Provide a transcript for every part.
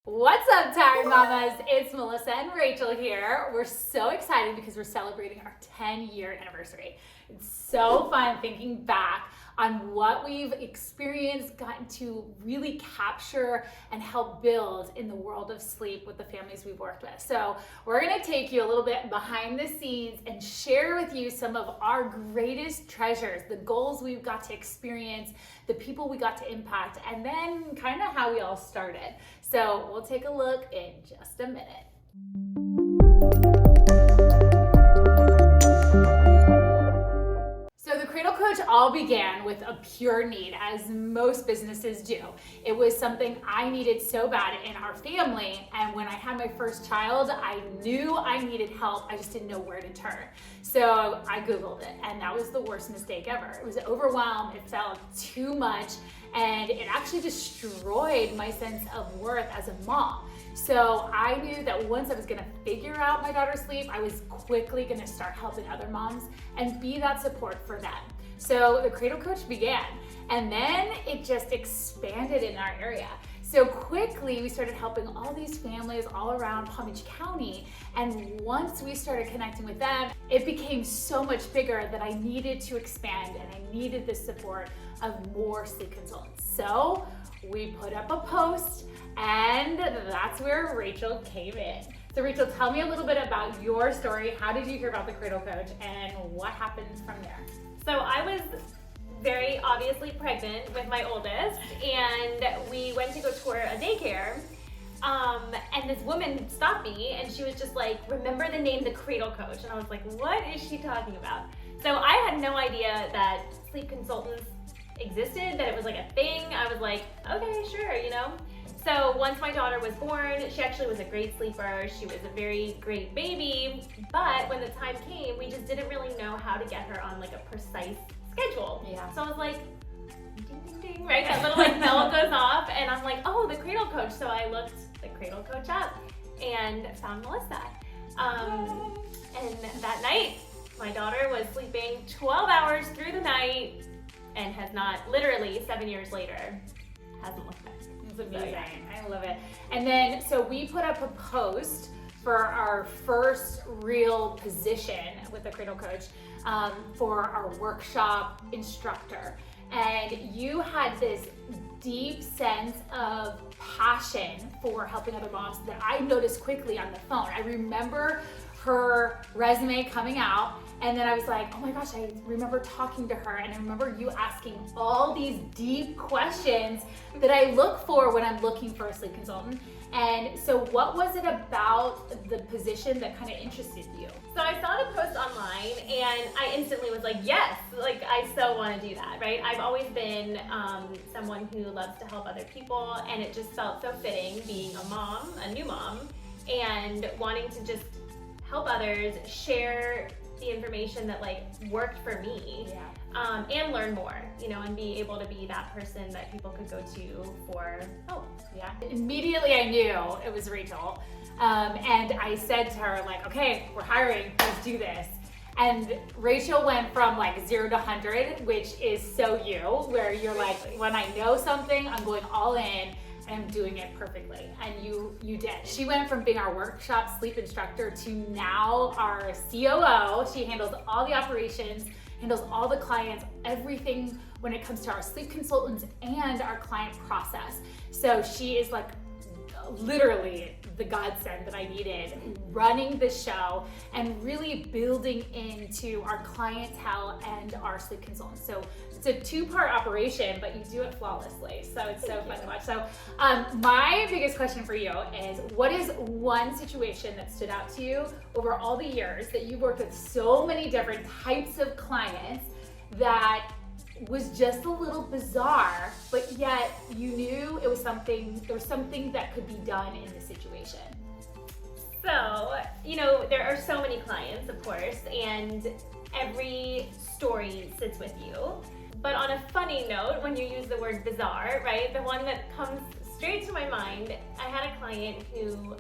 What's up, Tired Mamas? It's Melissa and Rachel here. We're so excited because we're celebrating our 10-year anniversary. It's so fun thinking back on what we've experienced, gotten to really capture and help build in the world of sleep with the families we've worked with. So we're gonna take you a little bit behind the scenes and share with you some of our greatest treasures, the goals we've got to experience, the people we got to impact, and then kind of how we all started. So we'll take a look in just a minute. So the Cradle Coach all began with a pure need, as most businesses do. It was something I needed so bad in our family, and when I had my first child, I knew I needed help. I just didn't know where to turn. So I Googled it, and that was the worst mistake ever. It was overwhelmed, it felt too much, and it actually destroyed my sense of worth as a mom. So I knew that once I was gonna figure out my daughter's sleep, I was quickly gonna start helping other moms and be that support for them. So the Cradle Coach began, and then it just expanded in our area. So quickly we started helping all these families all around Palm Beach County, and once we started connecting with them, it became so much bigger that I needed to expand and I needed the support of more sleep consultants. So we put up a post, and that's where Rachel came in. So Rachel, tell me a little bit about your story. How did you hear about the Cradle Coach, and what happened from there? So I was very obviously pregnant with my oldest, and we went to go tour a daycare, and this woman stopped me, and she was just like, remember the name, the Cradle Coach? And I was like, what is she talking about? So I had no idea that sleep consultants existed, that it was like a thing. I was like, okay, sure, you know? So once my daughter was born, she actually was a great sleeper. She was a very great baby, but when the time came, we just didn't really know how to get her on like a precise schedule. Yeah. So I was like, ding, ding, ding, right? That little like bell goes off, and I'm like, oh, the Cradle Coach. So I looked the Cradle Coach up and found Melissa. And that night, my daughter was sleeping 12 hours through the night and has not, literally 7 years later, hasn't looked back. It's amazing. I love it. And then, so we put up a post for our first real position with the Cradle Coach for our workshop instructor. And you had this deep sense of passion for helping other moms that I noticed quickly on the phone. I remember her resume coming out, and then I was like, oh my gosh, I remember talking to her, and I remember you asking all these deep questions that I look for when I'm looking for a sleep consultant. And so what was it about the position that kind of interested you? So I saw the post online, and I instantly was like, yes, like I so want to do that, right? I've always been someone who loves to help other people, and it just felt so fitting being a mom, a new mom, and wanting to just help others, share the information that like worked for me, and learn more, you know, and be able to be that person that people could go to for help. Yeah. Immediately I knew it was Rachel, and I said to her like, okay, we're hiring, let's do this. And Rachel went from like 0 to 100, which is so you, where you're like, when I know something, I'm going all in. I'm doing it perfectly, and you did. She went from being our workshop sleep instructor to now our COO. She handles all the operations, handles all the clients, everything when it comes to our sleep consultants and our client process. So she is like literally the godsend that I needed, running the show and really building into our clientele and our sleep consultants. So it's a 2-part operation, but you do it flawlessly. So it's so fun to watch. So my biggest question for you is, what is one situation that stood out to you over all the years that you've worked with so many different types of clients that was just a little bizarre, but yet you knew it was something, there was something that could be done in the situation? So, you know, there are so many clients, of course, and every story sits with you. But on a funny note, when you use the word bizarre, right, the one that comes straight to my mind, I had a client who,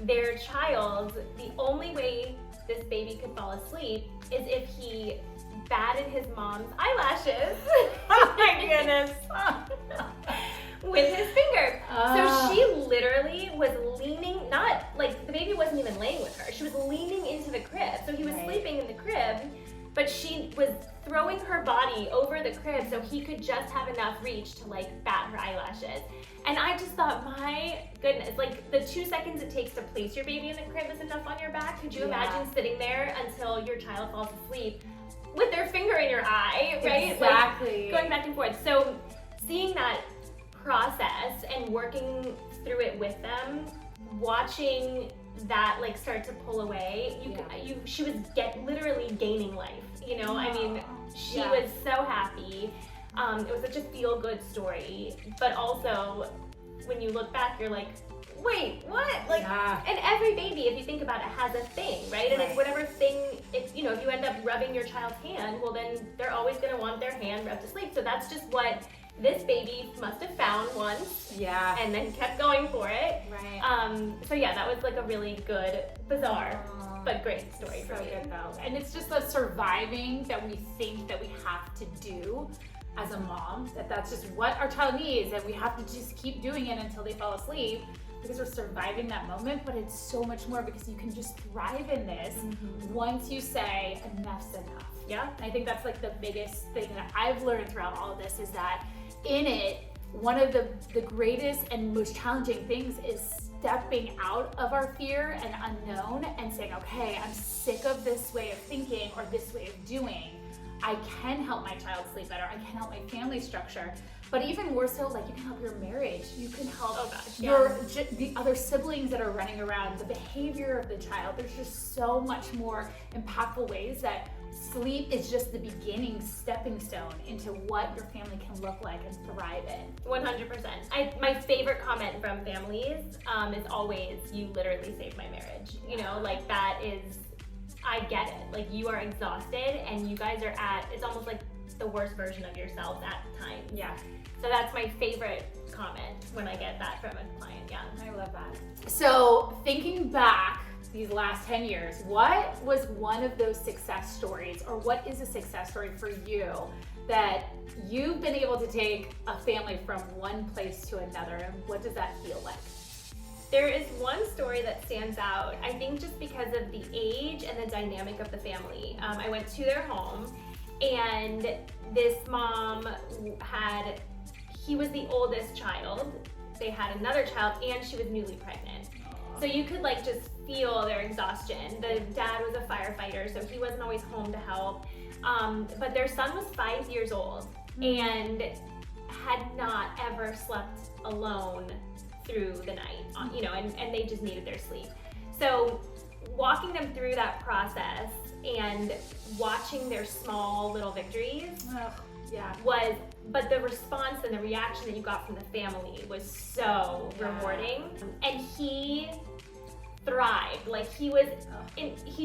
their child, the only way this baby could fall asleep is if he batted his mom's eyelashes. Oh my goodness. with his finger. Oh. So she literally was leaning, not like the baby wasn't even laying with her. She was leaning into the crib. So he was sleeping in the crib, but she was throwing her body over the crib so he could just have enough reach to like bat her eyelashes. And I just thought, my goodness, like the 2 seconds it takes to place your baby in the crib is enough on your back. Could you imagine sitting there until your child falls asleep with their finger in your eye, right? Exactly. Like, going back and forth. So seeing that process and working through it with them, watching that like start to pull away, she was literally gaining life. You know, I mean, she was so happy. It was such a feel-good story, but also when you look back, you're like, wait, what? Like, and every baby, if you think about it, has a thing, right? And it's whatever thing, if you end up rubbing your child's hand, well then they're always gonna want their hand rubbed to sleep. So that's just what this baby must have found once, and then kept going for it. Right. So yeah, that was like a really good, bizarre, but great story for me. So good though. And it's just the surviving that we think that we have to do as a mom, that's just what our child needs, and we have to just keep doing it until they fall asleep because we're surviving that moment. But it's so much more because you can just thrive in this once you say enough's enough. Yeah, I think that's like the biggest thing that I've learned throughout all of this is that in it, one of the greatest and most challenging things is stepping out of our fear and unknown and saying, okay, I'm sick of this way of thinking or this way of doing. I can help my child sleep better. I can help my family structure. But even more so, like you can help your marriage. You can help the other siblings that are running around, the behavior of the child. There's just so much more impactful ways that sleep is just the beginning stepping stone into what your family can look like and thrive in. 100%. My favorite comment from families is always, you literally saved my marriage. You know, like that is, I get it. Like you are exhausted and you guys are it's almost like the worst version of yourselves at the time. Yeah. So that's my favorite comment when I get that from a client. Yeah. I love that. So thinking back these last 10 years, what was one of those success stories, or what is a success story for you that you've been able to take a family from one place to another, and what does that feel like? There is one story that stands out, I think just because of the age and the dynamic of the family. I went to their home, and this mom he was the oldest child. They had another child, and she was newly pregnant. So you could like just feel their exhaustion. The dad was a firefighter, so he wasn't always home to help. But their son was 5 years old and had not ever slept alone through the night, and they just needed their sleep. So walking them through that process and watching their small little victories but the response and the reaction that you got from the family was so rewarding. And he thrived. Like he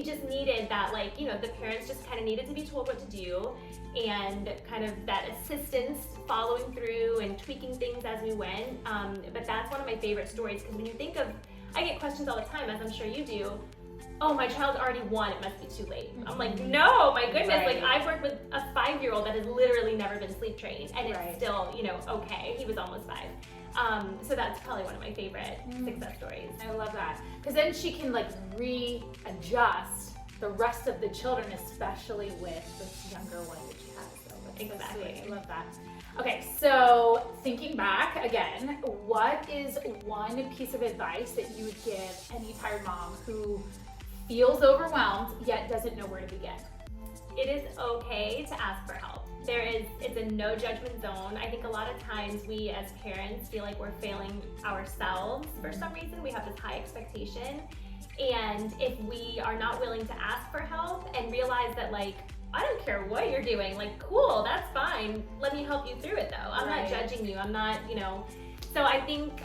just needed that, like, the parents just kind of needed to be told what to do, and kind of that assistance following through and tweaking things as we went. But that's one of my favorite stories, because when you think of, I get questions all the time, as I'm sure you do, oh, my child already won, it must be too late. I'm like, no, my goodness, like I've worked with a 5-year-old that has literally never been sleep trained, and it's still, okay. He was almost 5. So that's probably one of my favorite success stories. I love that, because then she can like readjust the rest of the children, especially with this younger one that she has. So exactly, I love that. Okay, so thinking back again, what is one piece of advice that you would give any tired mom who feels overwhelmed yet doesn't know where to begin? It is okay to ask for help. It's a no judgment zone. I think a lot of times we as parents feel like we're failing ourselves for some reason. We have this high expectation. And if we are not willing to ask for help and realize that, like, I don't care what you're doing, like, cool, that's fine. Let me help you through it though. I'm not judging you. I'm not, So I think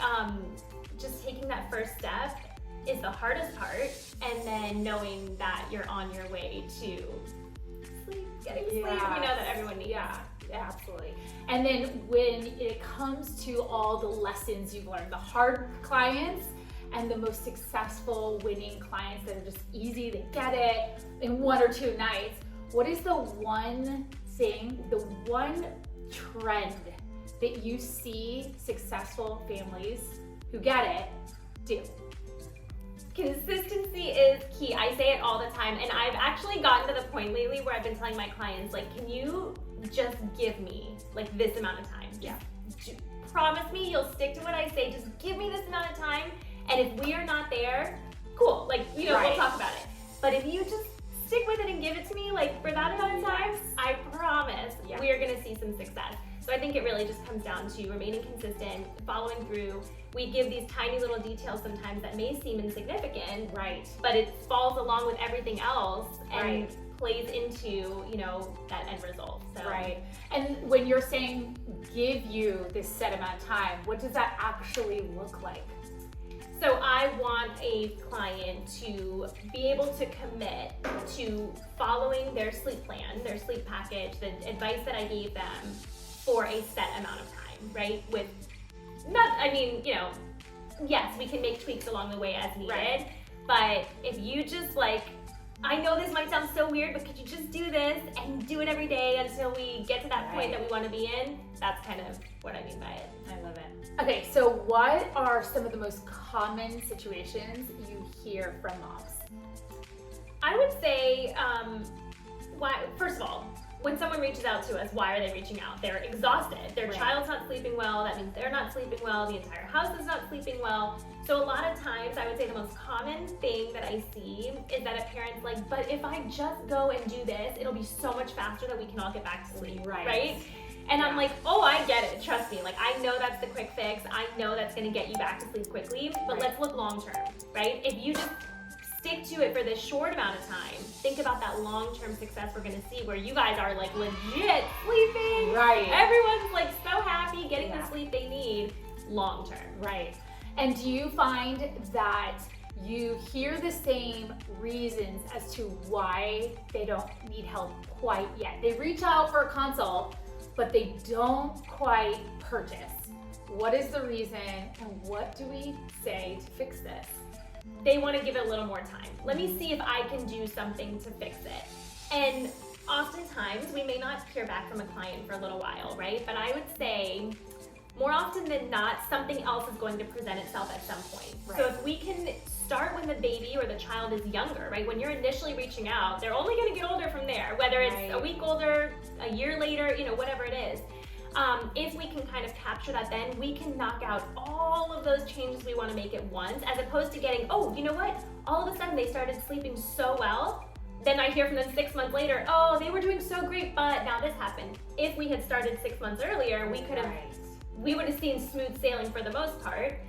just taking that first step is the hardest part, and then knowing that you're on your way to getting sleep, that everyone needs. Yeah, absolutely. And then when it comes to all the lessons you've learned, the hard clients and the most successful winning clients that are just easy, they get it in 1 or 2 nights, what is the one thing, the one trend that you see successful families who get it do? Consistency is key. I say it all the time, and I've actually gotten to the point lately where I've been telling my clients, like, can you just give me like this amount of time? Yeah. Just promise me you'll stick to what I say. Just give me this amount of time, and if we are not there, cool. Like, you know, Right. we'll talk about it. But if you just stick with it and give it to me, like, for that amount of time, Yes. I promise Yeah. we are gonna see some success. So I think it really just comes down to remaining consistent, following through. We give these tiny little details sometimes that may seem insignificant, Right. but it falls along with everything else and Right. plays into, you know, that end result. So. Right. And when you're saying give you this set amount of time, what does that actually look like? So I want a client to be able to commit to following their sleep plan, their sleep package, the advice that I gave them for a set amount of time, right? With not, I mean, you know, yes, we can make tweaks along the way as needed, Right. but if you just like, I know this might sound so weird, but could you just do this and do it every day until we get to that point Right. that we want to be in? That's kind of what I mean by it. I love it. Okay, so what are some of the most common situations you hear from moms? I would say, first of all, when someone reaches out to us, why are they reaching out? They're exhausted. Their Right. child's not sleeping well. That means they're not sleeping well. The entire house is not sleeping well. So a lot of times, I would say the most common thing that I see is that a parent's like, but if I just go and do this, it'll be so much faster that we can all get back to sleep, right? And I'm Yeah. like, oh, I get it. Trust me. Like, I know that's the quick fix. I know that's going to get you back to sleep quickly. But Right. let's look long term, right? If you just stick to it for this short amount of time, think about that long-term success we're going to see where you guys are like legit sleeping. Right. Everyone's like so happy getting Yeah. the sleep they need long term. Right. And do you find that you hear the same reasons as to why they don't need help quite yet? They reach out for a consult, but they don't quite purchase. What is the reason, and what do we say to fix this? They want to give it a little more time. Let me see if I can do something to fix it. And oftentimes we may not hear back from a client for a little while, right? But I would say more often than not, something else is going to present itself at some point. Right. So if we can start when the baby or the child is younger, right? When you're initially reaching out, they're only going to get older from there, whether it's Right. a week older, a year later, you know, whatever it is. If we can kind of capture that, then we can knock out all of those changes we want to make at once, as opposed to getting, oh, you know what? All of a sudden they started sleeping so well. Then I hear from them 6 months later, oh, they were doing so great, but now this happened. If we had started 6 months earlier, we could have, Right. we would have seen smooth sailing for the most part,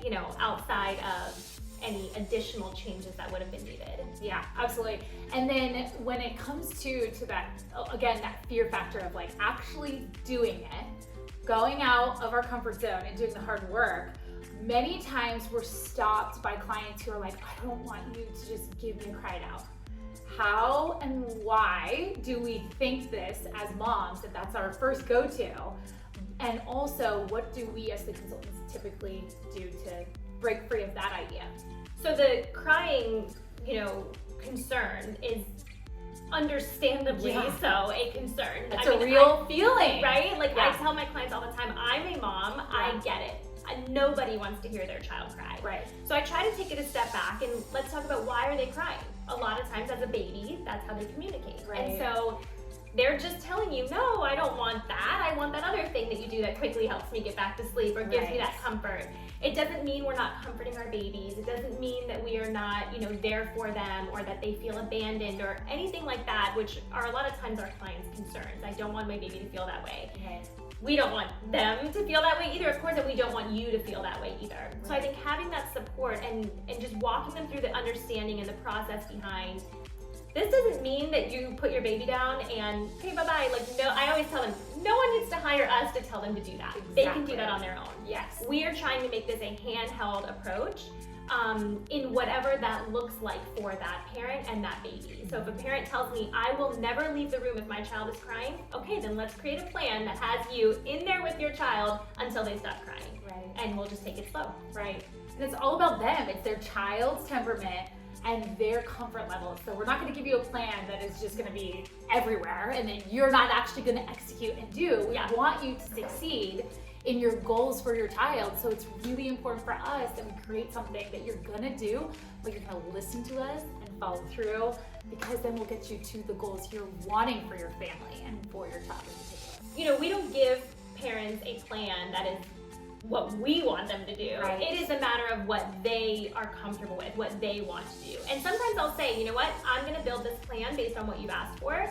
you know, outside of any additional changes that would have been needed. Yeah, absolutely. And then when it comes to that, again, that fear factor of like actually doing it, going out of our comfort zone and doing the hard work, many times we're stopped by clients who are like, I don't want you to just give me a cry it out. How and why do we think this as moms, that that's our first go-to? And also, what do we as the consultants typically do to break free of that idea? So the crying, you know, concern is understandably Yeah. so a concern. That's I a mean, real feeling. right? Like Yeah. I tell my clients all the time, I'm a mom, I Yeah. get it. Nobody wants to hear their child cry. Right. So I try to take it a step back and let's talk about why are they crying? A lot of times as a baby, that's how they communicate. Right. And so they're just telling you, no, I don't want that. I want that other thing that you do that quickly helps me get back to sleep or gives me Right. that comfort. It doesn't mean we're not comforting our babies. It doesn't mean that we are not, you know, there for them or that they feel abandoned or anything like that, which are a lot of times our clients' concerns. I don't want my baby to feel that way. Okay. We don't want them to feel that way either, of course, and we don't want you to feel that way either. So I Right. think having that support and just walking them through the understanding and the process behind, this doesn't mean that you put your baby down and, okay, bye-bye. Like, no, I always tell them, no one needs to hire us to tell them to do that. They can do Exactly. that on their own. Yes. We are trying to make this a handheld approach in whatever that looks like for that parent and that baby. So if a parent tells me, I will never leave the room if my child is crying, okay, then let's create a plan that has you in there with your child until they stop crying. Right. And we'll just take it slow. Right. And it's all about them. It's their child's temperament. and their comfort level. So we're not going to give you a plan that is just going to be everywhere and that you're not actually going to execute and do. We want you to succeed in your goals for your child. So it's really important for us that we create something that you're going to do, but you're going to listen to us and follow through, because then we'll get you to the goals you're wanting for your family and for your child in particular. You know, we don't give parents a plan that is what we want them to do. Right. It is a matter of what they are comfortable with, what they want to do. And sometimes I'll say, you know what, I'm gonna build this plan based on what you've asked for.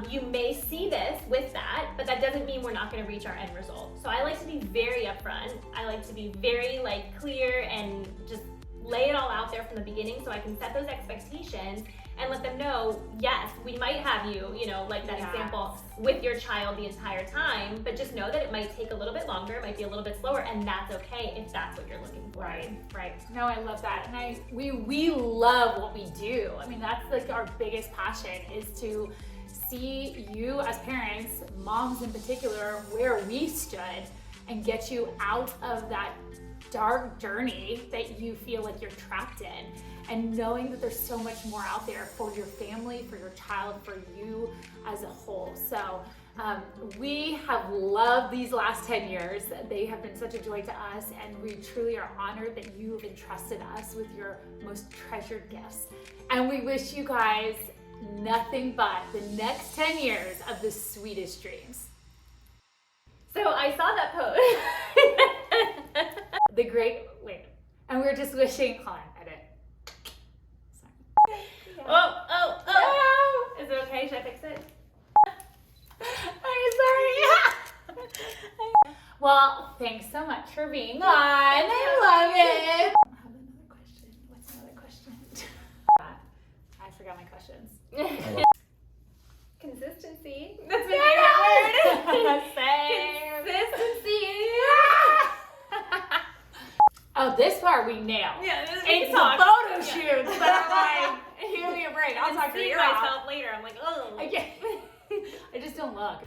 You may see this with that, but that doesn't mean we're not gonna reach our end result. So I like to be very upfront. I like to be very clear and just lay it all out there from the beginning so I can set those expectations and let them know, yes, we might have you, you know, like that example, with your child the entire time, but just know that it might take a little bit longer, it might be a little bit slower, and that's okay if that's what you're looking for. Right. No, I love that. And we love what we do. I mean, that's like our biggest passion, is to see you as parents, moms in particular, where we stood and get you out of that dark journey that you feel like you're trapped in, and knowing that there's so much more out there for your family, for your child, for you as a whole. So we have loved these last 10 years. They have been such a joy to us, and we truly are honored that you have entrusted us with your most treasured gifts. And we wish you guys nothing but the next 10 years of the sweetest dreams. So I saw that post. And we're just wishing, hold on, edit. Sorry. Oh. Is it okay? Should I fix it? I'm sorry. Well, thanks so much for being on. I love it. I have another question. What's another question? I forgot my questions. Consistency. That's my favorite word. Same. Consistency. Oh, this part we nailed. Yeah, it's a photo shoot. So I'm like, give me a break. I'll talk to you myself later. I'm like, oh. I just don't look.